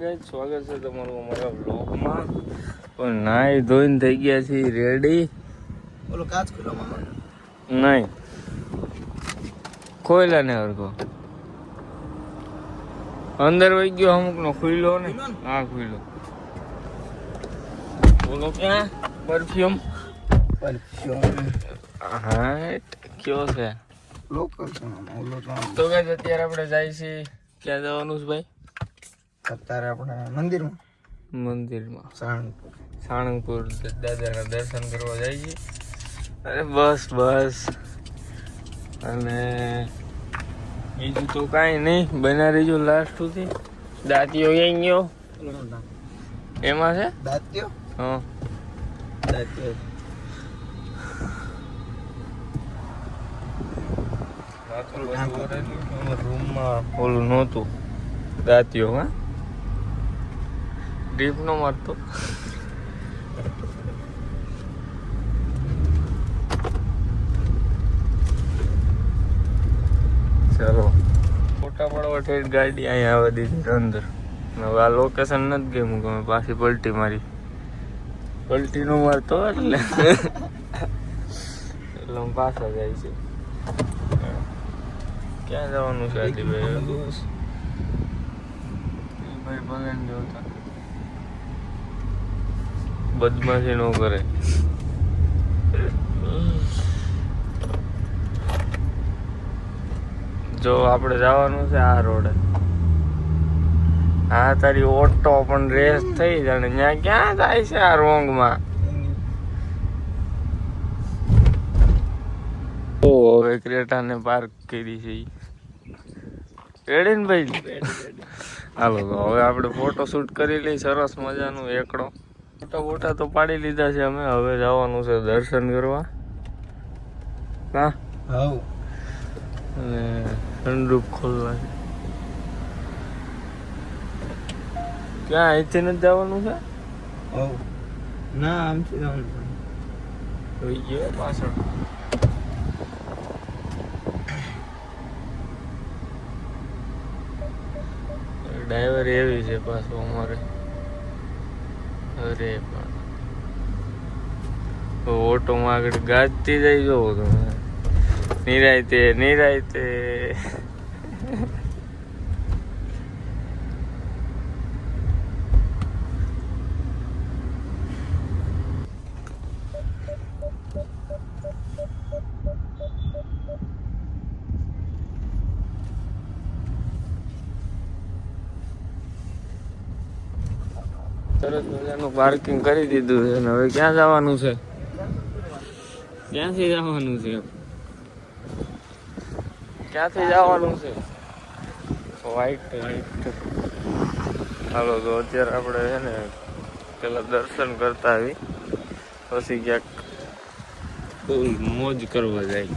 Guys, સ્વાગત છે તમારું અમારા બ્લોગમાં. પણ નાઈ ધોઈને થઈ ગયા છે રેડી. ઓલો કાચ ખુલ્લો મામા નહીં ખોયલા ને હરકો અંદર વહી ગયો અમુક નો ખુલ્લો ને. હા ખુલ્લો. બોલો ક્યાં પરફ્યુમ હા કયો છે લોકલ છે મામા. ઓલો તો ગાઈસ અત્યારે આપણે જાય છે ક્યાં જવાનું છે ભાઈ? અત્યારે આપણે મંદિરમાં સાણંગપુર દાદાના દર્શન કરવા જાય છે. અરે બસ અને બીજું તો કાંઈ નહીં. બના રહીજો લાસ્ટ સુધી. દાંતીઓ ક્યાં ગયો એમાં છે દાત્યો હા દાત્યો રૂમમાં ઓલું નહોતું દાંતીઓ. હા ડીપ નો મારતો. ચાલો ફોટા પડવા ઠેઠ ગાડી અહીંયા આવવા દીધી અંદર. હવે આ લોકેશન નથી ગયું કે મેં પાછી પલટી મારી. પલટી નો મારતો એટલે એટલે હું પાછા જાય છે. ક્યાં જવાનું છે આદિભાઈ? ભાઈ ભગવાન જોતા બદમાશી નો કરે. જો આપણે જવાનું છે આ રોડે. હા તારી ઓટો પણ રેસ થઈ જાણે ત્યાં ક્યાં જાય છે આ રોંગ માં. હવે ક્રેટા ને પાર્ક કરી છે. રેડી ને ભાઈ? હાલો તો હવે આપણે ફોટો શૂટ કરી લઈ સરસ મજાનું એકડો. ફોટા તો પાડી લીધા છે અમે. હવે જવાનું છે દર્શન કરવા. હા હાઉ અને સનરૂફ ખોલવા છે. ક્યાં અહીંથી નથી જવાનું છે? હાઉ ના આમથી જવાનું જોઈ ગયો પાછળ. ડ્રાઈવર એવી છે પાછું અમારે. અરે પણ ઓટોમાં આગળ ગાજતી જાય જોવો તમે. નિરાયતે સરસ મજાનું પાર્કિંગ કરી દીધું છે. હવે ક્યાં જવાનું છે? ક્યાંથી જવાનું છે? ક્યાંથી જવાનું છે? વાઈટ. હાલો તો અત્યારે આપણે છે ને પેલા દર્શન કરતા આવી પછી ક્યાંક મોજ કરવા જાય.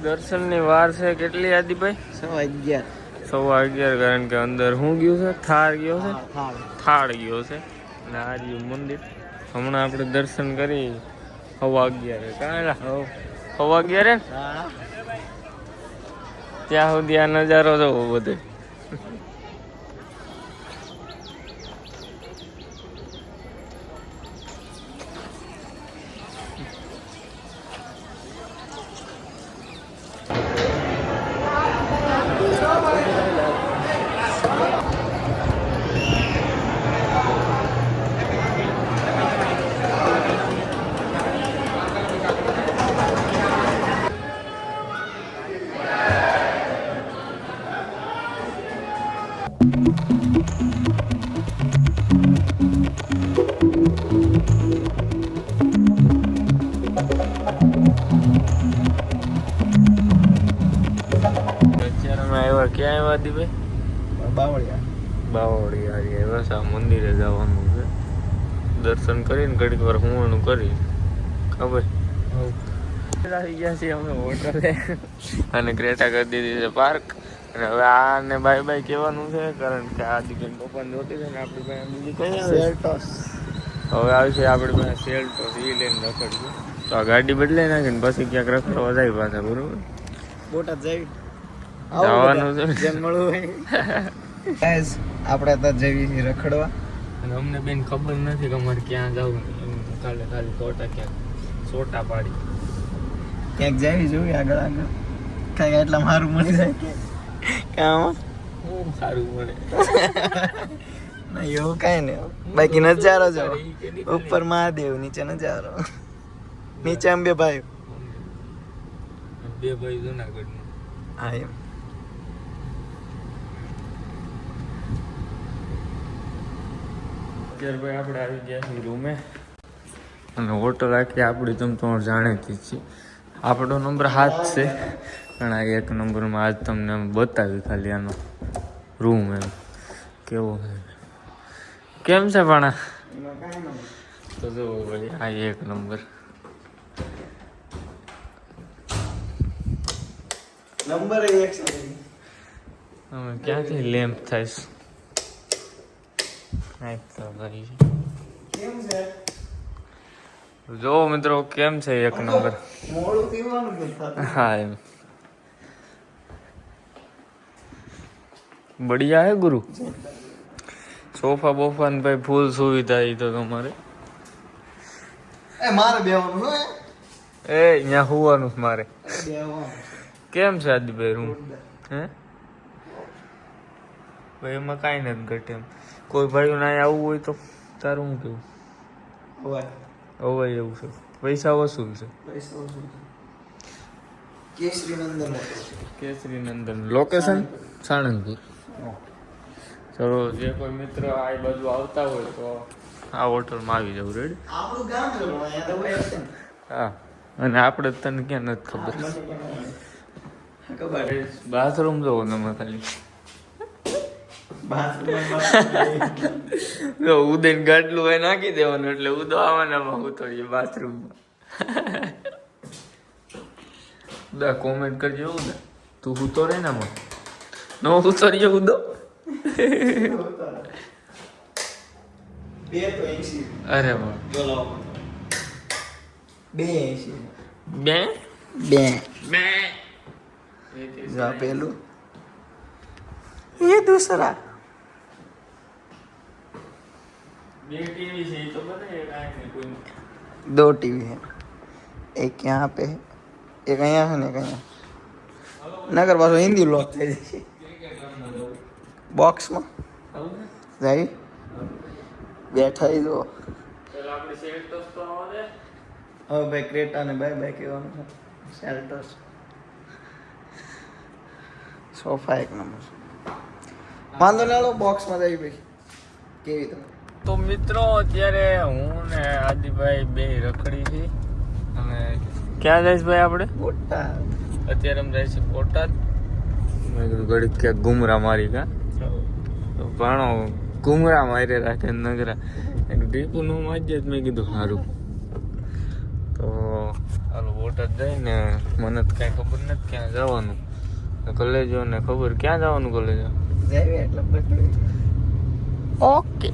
દર્શનની વાર છે કેટલી આદિભાઈ? 11:15 11:15. કારણ કે અંદર શું ગયું છે? થાળ ગયો છે. થાળ ગયો છે અને આ રહ્યું મંદિર. હમણાં આપણે દર્શન કરી 11:15. કાંઈ 11:15 ત્યાં સુધી આ નજારો જોવો બધે. ક્યાં આવ્યા દીભાઈ? બાવળિયા બસ આ મંદિરે જવાનું છે. દર્શન કરીને ઘડીક વાર હુંવાનું કરી ખબર આવી ગયા છીએ અમે હોટલે અને ક્રેટા કરી દીધી છે પાર્ક. અને હવે આને બાય બાય કહેવાનું છે કારણ કે આ દીકરી પપ્પાને જોતી છે ને આપણી પાસે બીજી કઈ સેલ્ટોસ. હવે આવશે આપણી પાસે સેલ્ટોસ. એ લઈને રખડશું તો આ ગાડી બદલાઈ નાખીને પછી ક્યાંક રખડવા જાય પાછા. બરોબર બોટાદ જાય જવાનું છે જેમ મળવું હોય ગાઈસ આપણે તો જઈએ છીએ રખડવા અને અમને બેન ખબર નથી કે અમારે ક્યાં જવું ખાલી ખાલી સોટા પાડી ક્યાંક જાવી જોઈએ આગળ આગળ કાંઈક એટલા મારું મળી જાય કે કામ હું સારું મળે ના એવું કાંઈ નહીં બાકી નજારો જો ઉપર મહાદેવ નીચે નજારો નીચે અંબે ભાઈ બે ભાઈ જુનાગઢ હા એમ અત્યારે ભાઈ આપણે આવી ગયા છીએ રૂમે અને હોટલ આખી આપણી તમે તમારે જાણીતી છે આપણો નંબર 7 છે પણ આ એક નંબરમાં આજ તમને બતાવી ખાલી આનો રૂમ એમ કેવો છે કેમ છે પણ તો જો ભાઈ આ એક નંબર નંબર 1 છે અમે ક્યાંથી લેમ્પ થાય ભાઈ કેમ છે જો મિત્રો કેમ છે એક નંબર મોડું પીવાનું કે થતું હા એમ બઢિયા હે ગુરુ સોફા બોફા ને ભાઈ ફૂલ સુવિધા ઈ તો તમારે મારે બેવાનું હે એ અહીંયા હોવાનું છે મારે બેવાનું કેમ છે આદિભાઈ રૂમ હે ભાઈ એમાં કાંઈ નથી ઘટે એમ કોઈ ભાઈઓ ના આવવું હોય તો તારું શું કેવું હોય હવે એવું છે પૈસા વસૂલ છે પૈસા વસૂલ કેસરી નંદન કેસરી નંદન લોકેશન સાણંદપુર ચલો જે કોઈ મિત્ર આ બાજુ આવતા હોય તો આ હોટલમાં આવી જવું રેડી આપણું ગામ છે અહીંયા તો હોય છે ને હા અને આપણે તને ક્યાં નથી ખબર ખબર બાથરૂમ જોવો તમે ખાલી જો ઉદયન ગાટલું હોય નાખી દેવાનું એટલે ઉદો આવવાનામાં ઉતરીએ બાથરૂમમાં ઉદા કોમેન્ટ કરજો ઉદા તું ઉતો રે ને આમાં નો ઉતરીએ ઉદો બે તો 80 અરે વાહ બોલો 280 બે બે બે જા પેલું ये दूसरा બે ટીવી છે તો બતાય કાંઈ નહીં કોઈ 2 टीवी है एक यहाँ पे है एक અહીંયા है ને એક અહીંયા નગર પાછો હિન્દી લોક થઈ જશે બોક્સમાં જાય બેઠા જો પેલા આપણે સેલ્ટોસ તો આવે હવે ભાઈ ક્રેટા ને બાય બાય કહેવાનું છે સેલ્ટોસ સોફા એક નંબર વાંધો ના લો બોક્સમાં જાય ભાઈ કેવી તમે તો મિત્રો અત્યારે હું ને આદિભાઈ બે રખડી છે અને ક્યાં જઈશ ભાઈ આપણે મોટા અત્યારે અમે જાય છે બોટાદ મેં કીધું ઘડીક ક્યાંક ઘુમરા મારી કા તો ભાણો ઘુમરા મારી રાખે નગરા એનું ટીપું નું વાંચે જ મેં કીધું સારું તો હાલો બોટાદ જઈને મને તો કાંઈ ખબર નથી ક્યાં જવાનું કોલેજો ને ખબર ક્યાં જવાનું કોલેજો જાય એટલે બધું ઓકે